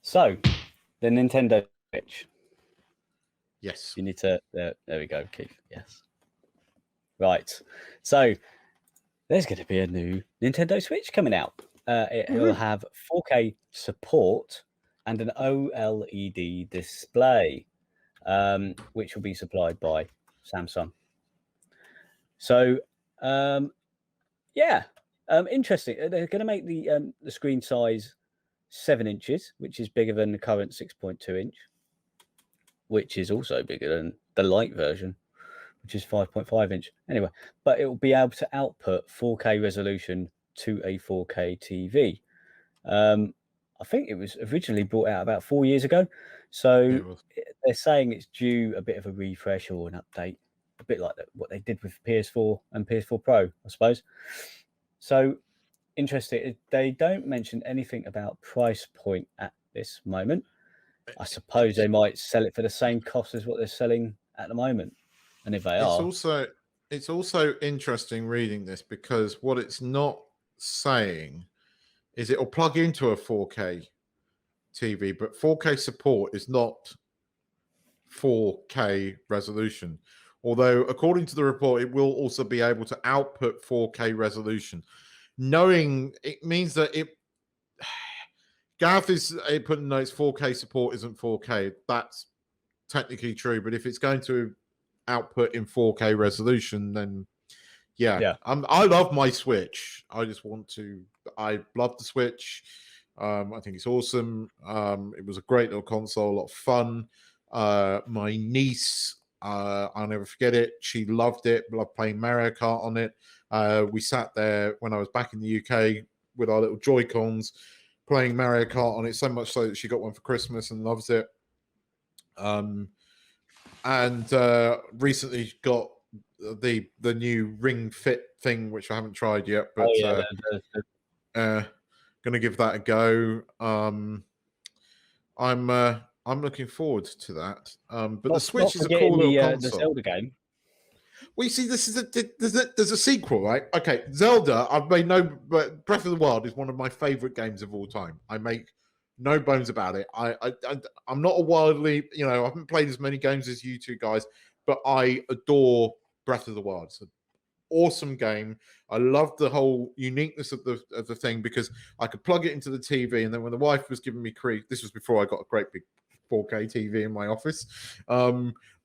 So, the Nintendo Switch. Yes. You need to... there we go, Keith. Yes. Right. So, there's going to be a new Nintendo Switch coming out. It will have 4K support and an OLED display, which will be supplied by Samsung. So, interesting. They're going to make the screen size 7 inches, which is bigger than the current 6.2 inch, which is also bigger than the light version, which is 5.5 inch. Anyway, but it will be able to output 4K resolution to a 4K TV. I think it was originally brought out about 4 years ago. So they're saying it's due a bit of a refresh or an update, a bit like what they did with PS4 and PS4 Pro, I suppose. So interesting. They don't mention anything about price point at this moment. I suppose they might sell it for the same cost as what they're selling at the moment. And if they are... It's also interesting reading this, because what it's not saying is it'll plug into a 4K TV, but 4K support is not 4K resolution. Although, according to the report, it will also be able to output 4K resolution. Knowing it means that it... Gareth is putting notes, 4K support isn't 4K. That's technically true, but if it's going to output in 4K resolution, then yeah. I love my Switch. I love the Switch. I think it's awesome. It was a great little console, a lot of fun. My niece, I'll never forget it. She loved it. Loved playing Mario Kart on it. We sat there when I was back in the UK with our little Joy-Cons playing Mario Kart on it, so much so that she got one for Christmas and loves it. And recently got the new Ring Fit thing, which I haven't tried yet, but gonna give that a go. I'm looking forward to that. But the Switch is a cool little console. The Zelda game. Well, you see, this is there's a sequel, right? Okay, Zelda. I've made but Breath of the Wild is one of my favorite games of all time. I make no bones about it. I'm not a wildly, I haven't played as many games as you two guys, but I adore Breath of the Wild. It's an awesome game. I love the whole uniqueness of the thing, because I could plug it into the TV, and then when the wife was giving me grief, this was before I got a great big 4K TV in my office.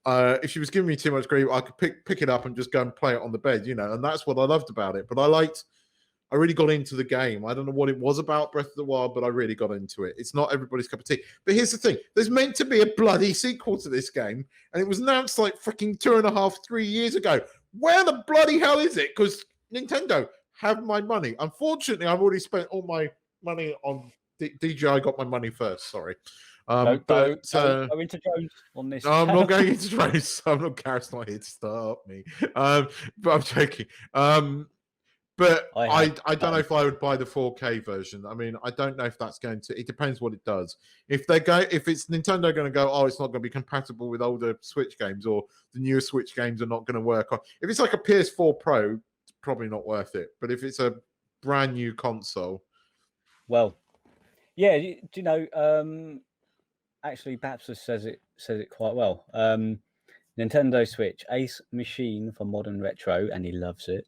If she was giving me too much grief, I could pick it up and just go and play it on the bed, and that's what I loved about it. But I really got into the game. I don't know what it was about Breath of the Wild, but I really got into it. It's not everybody's cup of tea. But here's the thing. There's meant to be a bloody sequel to this game, and it was announced like freaking 2.5, 3 years ago. Where the bloody hell is it? Because Nintendo, have my money. Unfortunately, I've already spent all my money on DJI. Got my money first, sorry. Don't go into drones on this. I'm not going into drones. Gareth's not here to stop me. But I'm joking. But I don't know if I would buy the 4K version. I mean, I don't know if that's going to... It depends what it does. If it's Nintendo going to go, it's not going to be compatible with older Switch games, or the newer Switch games are not going to work on... If it's like a PS4 Pro, it's probably not worth it. But if it's a brand new console... Well, yeah, do you know... actually, Babs says it quite well. Nintendo Switch, ace machine for modern retro, and he loves it.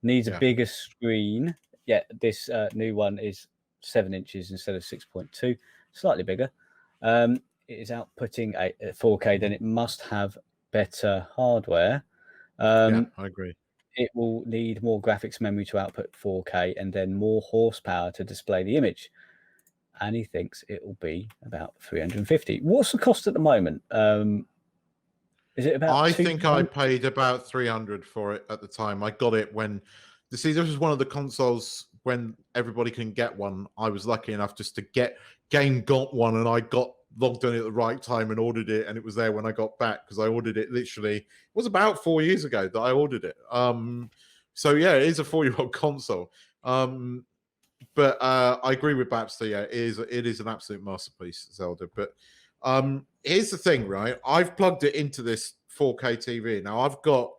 Needs a bigger screen. Yeah, this new one is 7 inches instead of 6.2, slightly bigger. It is outputting a 4K, then it must have better hardware. I agree. It will need more graphics memory to output 4K, and then more horsepower to display the image. And he thinks it will be about 350. What's the cost at the moment? Is it about... I think I paid about 300 for it at the time. I got it when... this was one of the consoles when everybody can get one. I was lucky enough just to got one, and I got logged on it at the right time and ordered it, and it was there when I got back, because I ordered it literally... It was about 4 years ago that I ordered it. So yeah, it is a 4-year-old console. But I agree with Babster. Yeah, it is an absolute masterpiece, Zelda. But here's the thing, right? I've plugged it into this 4K TV. Now, I've got,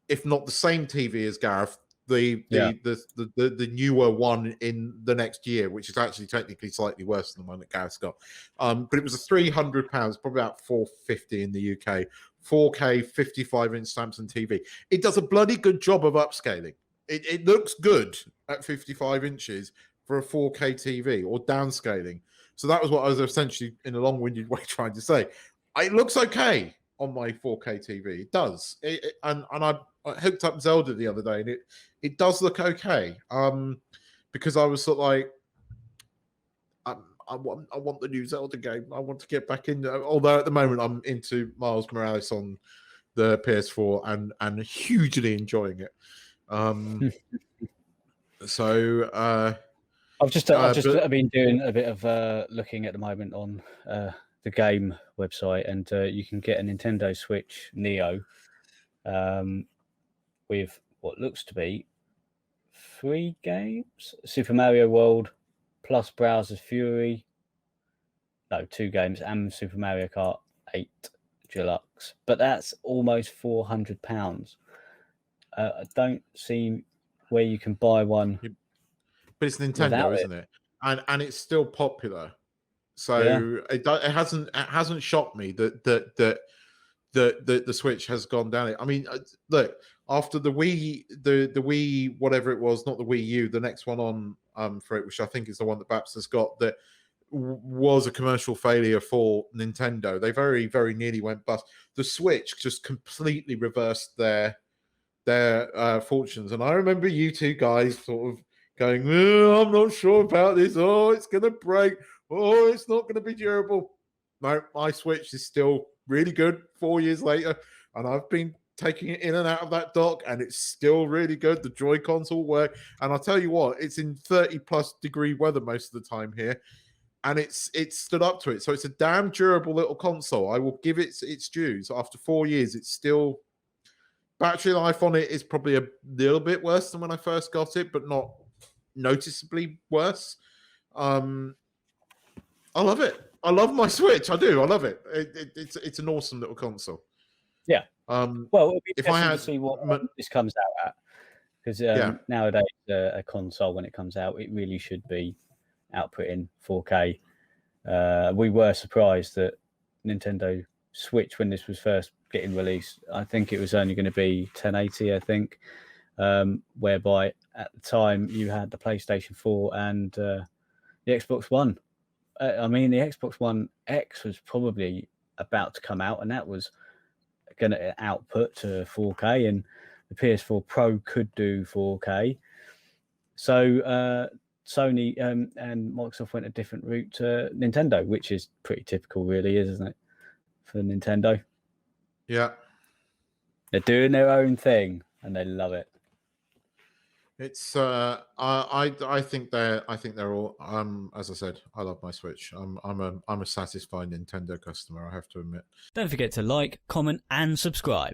if not the same TV as Gareth, the newer one in the next year, which is actually technically slightly worse than the one that Gareth got. But it was a £300, probably about $450 in the UK, 4K 55-inch Samsung TV. It does a bloody good job of upscaling. It looks good at 55 inches for a 4K TV, or downscaling. So that was what I was essentially, in a long-winded way, trying to say. It looks okay on my 4K TV. It does. And I hooked up Zelda the other day, and it does look okay. Because I was sort of like, I want the new Zelda game. I want to get back in. Although at the moment I'm into Miles Morales on the PS4 and hugely enjoying it. I've been doing a bit of looking at the moment on the game website, and you can get a Nintendo Switch Neo with what looks to be 3 games: Super Mario World plus Bowser's Fury. No, 2 games, and Super Mario Kart 8 Deluxe. But that's almost £400. I don't see where you can buy one. But it's Nintendo, isn't it? And it's still popular. So it hasn't shocked me that the Switch has gone down. I mean, look, after the Wii, whatever it was, not the Wii U, the next one on for it, which I think is the one that Babs has got, that was a commercial failure for Nintendo. They very, very nearly went bust. The Switch just completely reversed their fortunes. And I remember you two guys sort of going, oh, I'm not sure about this. Oh, it's going to break. Oh, it's not going to be durable. No, my Switch is still really good 4 years later. And I've been taking it in and out of that dock, and it's still really good. The Joy-Cons all work. And I'll tell you what, it's in 30-plus degree weather most of the time here. And it's stood up to it. So it's a damn durable little console. I will give it its dues. After 4 years, it's still... Battery life on it is probably a little bit worse than when I first got it, but not noticeably worse. I love it. I love my Switch. I do. I love it. It's an awesome little console. Yeah. Well, it'll be interesting to see what this comes out at, because nowadays a console, when it comes out, it really should be outputting 4K. We were surprised that Nintendo Switch, when this was first getting released, I think it was only going to be 1080, I think, whereby at the time you had the PlayStation 4 and the Xbox One. I mean, the Xbox One X was probably about to come out, and that was going to output to 4K, and the PS4 Pro could do 4K. So Sony and Microsoft went a different route to Nintendo, which is pretty typical, really, isn't it, for Nintendo? Yeah, they're doing their own thing, and they love it. It's I think they're all as I said, I love my Switch. I'm a satisfied Nintendo customer, I have to admit. Don't forget to like, comment, and subscribe.